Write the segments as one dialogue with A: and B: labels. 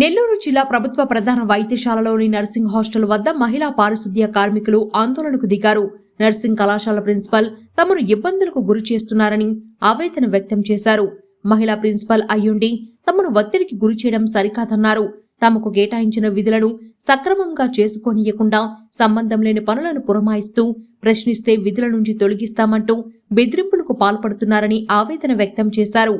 A: నెల్లూరు జిల్లా ప్రభుత్వ ప్రధాన వైద్యశాలలోని నర్సింగ్ హాస్టల్ వద్ద మహిళా పారిశుద్ధ్య కార్మికులు ఆందోళనకు దిగారు. నర్సింగ్ కళాశాల ప్రిన్సిపల్ తమను ఇబ్బందులకు గురి చేస్తున్నారని ఆవేదన వ్యక్తం చేశారు. మహిళా ప్రిన్సిపల్ అయ్యుండి తమను ఒత్తిడికి గురి చేయడం సరికాదన్నారు. తమకు కేటాయించిన విధులను సక్రమంగా చేసుకోనియకుండా సంబంధం లేని పనులను పురమాయిస్తూ ప్రశ్నిస్తే విధుల నుంచి తొలగిస్తామంటూ బెదిరింపులకు పాల్పడుతున్నారని ఆవేదన వ్యక్తం చేశారు.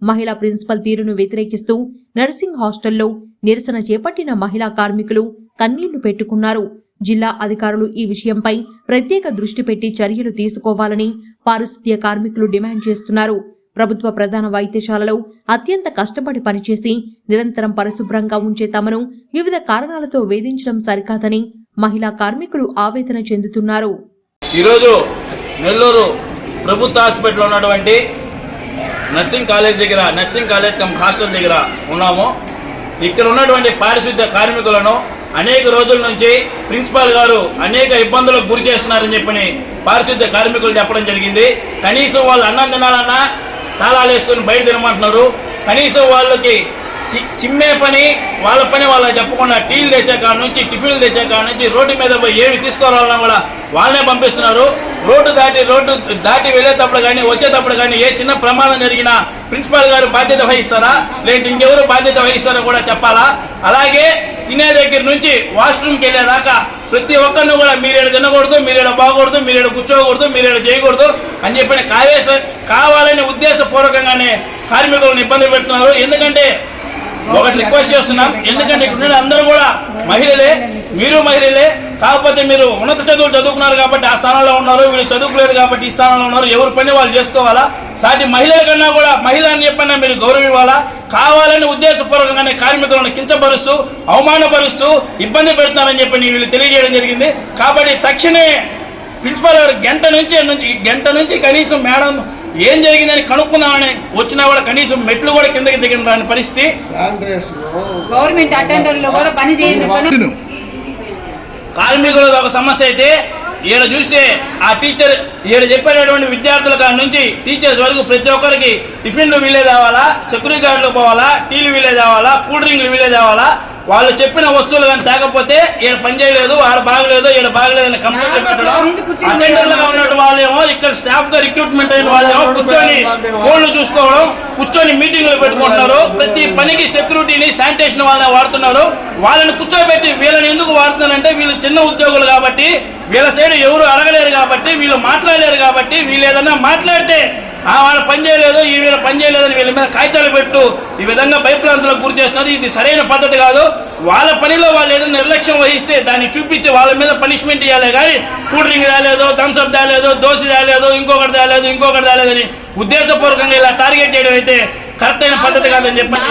A: మహిళా ప్రిన్సిపల్ తీరును వ్యతిరేకిస్తూ నర్సింగ్ హాస్టల్లో నిరసన చేపట్టిన మహిళా కార్మికులు కన్నీళ్లు పెట్టుకున్నారు. జిల్లా అధికారులు ఈ విషయంపై ప్రత్యేక దృష్టి పెట్టి చర్యలు తీసుకోవాలని పారిశుద్ధ్య కార్మికులు డిమాండ్ చేస్తున్నారు. ప్రభుత్వ ప్రధాన వైద్యశాలలో అత్యంత కష్టపడి పనిచేసి నిరంతరం పరిశుభ్రంగా ఉంచే తమను వివిధ కారణాలతో వేధించడం సరికాదని మహిళా కార్మికులు ఆవేదన చెందుతున్నారు.
B: ఈరోజు నెల్లూరు ప్రభుత్వ హాస్పిటల్లో ఉన్నటువంటి నర్సింగ్ కాలేజ్ దగ్గర నర్సింగ్ కాలేజ్ హాస్టల్ దగ్గర ఉన్నాము. ఇక్కడ ఉన్నటువంటి పారిశుద్ధ్య కార్మికులను అనేక రోజుల నుంచి ప్రిన్సిపాల్ గారు అనేక ఇబ్బందులకు గురి చేస్తున్నారని చెప్పని పారిశుద్ధ్య కార్మికులు చెప్పడం జరిగింది. కనీసం వాళ్ళు అన్నం తినాలన్నా తాళాలు వేసుకొని బయట తినమంటున్నారు. కనీసం వాళ్ళకి చిమ్మే పని వాళ్ళ పని వాళ్ళకి చెప్పకుండా టీలు తెచ్చే కాడ నుంచి టిఫిన్లు తెచ్చే కాడ నుంచి రోడ్డు మీద పోయి ఏమి తీసుకోవాలన్నా కూడా వాళ్ళనే పంపిస్తున్నారు. రోడ్డు దాటి వెళ్ళేటప్పుడు కానీ వచ్చేటప్పుడు కానీ ఏ చిన్న ప్రమాదం జరిగినా ప్రిన్సిపాల్ గారు బాధ్యత వహిస్తారా, లేదంటే ఇంకెవరు బాధ్యత వహిస్తారో కూడా చెప్పాలా. అలాగే తినే దగ్గర నుంచి వాష్రూమ్కి వెళ్ళేదాకా ప్రతి ఒక్కరిని కూడా మీరేడు తినకూడదు, మీరేడు బాగకూడదు, మీరేడు కూర్చోకూడదు, మీరేడు చేయకూడదు అని చెప్పిన కావాలని ఉద్దేశపూర్వకంగానే కార్మికులను ఇబ్బంది పెడుతున్నారు. ఎందుకంటే ఒకటి రిక్వెస్ట్ చేస్తున్నాం, ఎందుకంటే ఇక్కడ అందరూ కూడా మహిళలే, మీరు మహిళలే. కాకపోతే మీరు ఉన్నత చదువులు చదువుకున్నారు కాబట్టి ఆ స్థానంలో ఉన్నారు, వీళ్ళు చదువుకోలేదు కాబట్టి ఈ స్థానంలో ఉన్నారు. ఎవరి పని వాళ్ళు చేసుకోవాలా. సాటి మహిళల కన్నా కూడా మహిళ అని చెప్పన్నా మీరు గౌరవం ఇవ్వాలా. కావాలని ఉద్దేశపూర్వకంగానే కార్మికులను కించపరుస్తూ అవమానపరుస్తూ ఇబ్బంది పెడుతున్నారని చెప్పి వీళ్ళు తెలియజేయడం జరిగింది. కాబట్టి తక్షణమే ప్రిన్సిపాల్ గారు గంట నుంచి కనీసం మేడం ఏం జరిగిందని కనుక్కుందామని వచ్చినా కూడా కనీసం మెట్లు కూడా కిందకి దిగిన రాని పరిస్థితి.
C: గవర్నమెంట్ అటెండర్లు కూడా పని చేసి
B: కార్మికులది ఒక సమస్య అయితే ఈడ చూస్తే ఆ టీచర్ ఈడ చెప్పేటటువంటి విద్యార్థుల కాడ నుంచి టీచర్స్ వరకు ప్రతి ఒక్కరికి టిఫిన్లు వీలే తేవాలా, సెక్యూరిటీ గార్డులు పోవాలా, టీలు వీలే తేవాలా, కూల్ డ్రింక్లు వీలే తేవాలా. వాళ్ళు చెప్పిన వస్తువులు కానీ తేకపోతే ఈడ పని చేయలేదు, ఆడ బాగలేదు, ఈడ బాగలేదని కంప్లైంట్ పెట్టడం. అటెండర్లుగా ఉన్నట్టు వాళ్ళేమో ఇక్కడ స్టాఫ్ గా రిక్రూట్మెంట్ అయిన వాళ్ళేమో కూర్చొని ఫోన్లు చూసుకోవడం, కూర్చొని మీటింగ్లు పెట్టుకుంటున్నారు. ప్రతి పనికి సెక్యూరిటీని శానిటేషన్ వాళ్ళని వాడుతున్నారు. వాళ్ళని కూర్చోబెట్టి వీళ్ళని ఎందుకు వాడుతున్నారంటే వీళ్ళు చిన్న ఉద్యోగులు కాబట్టి, వీళ్ళ సైడ్ ఎవరు అడగలేరు కాబట్టి, వీళ్ళు మాట్లాడలేరు కాబట్టి, వీళ్ళు ఏదన్నా మాట్లాడితే వాళ్ళ పని చేయలేదు, ఈ వీళ్ళ పని చేయలేదని వీళ్ళ మీద కాగితాలు పెట్టు ఈ విధంగా భయప్రాంతాలకు గురి చేస్తున్నారు. ఇది సరైన పద్ధతి కాదు. వాళ్ళ పనిలో వాళ్ళు ఏదైనా నిర్లక్ష్యం వహిస్తే దాన్ని చూపించి వాళ్ళ మీద పనిష్మెంట్ ఇవ్వాలి. కానీ కూల్ డ్రింక్ తేలేదు, థమ్స్అప్ తేలేదు, దోశ తేలేదు, ఇంకొకటి తేలేదని ఉద్దేశపూర్వకంగా ఇలా టార్గెట్ చేయడం అయితే కరెక్ట్ అయిన పద్ధతి కాదని చెప్పండి.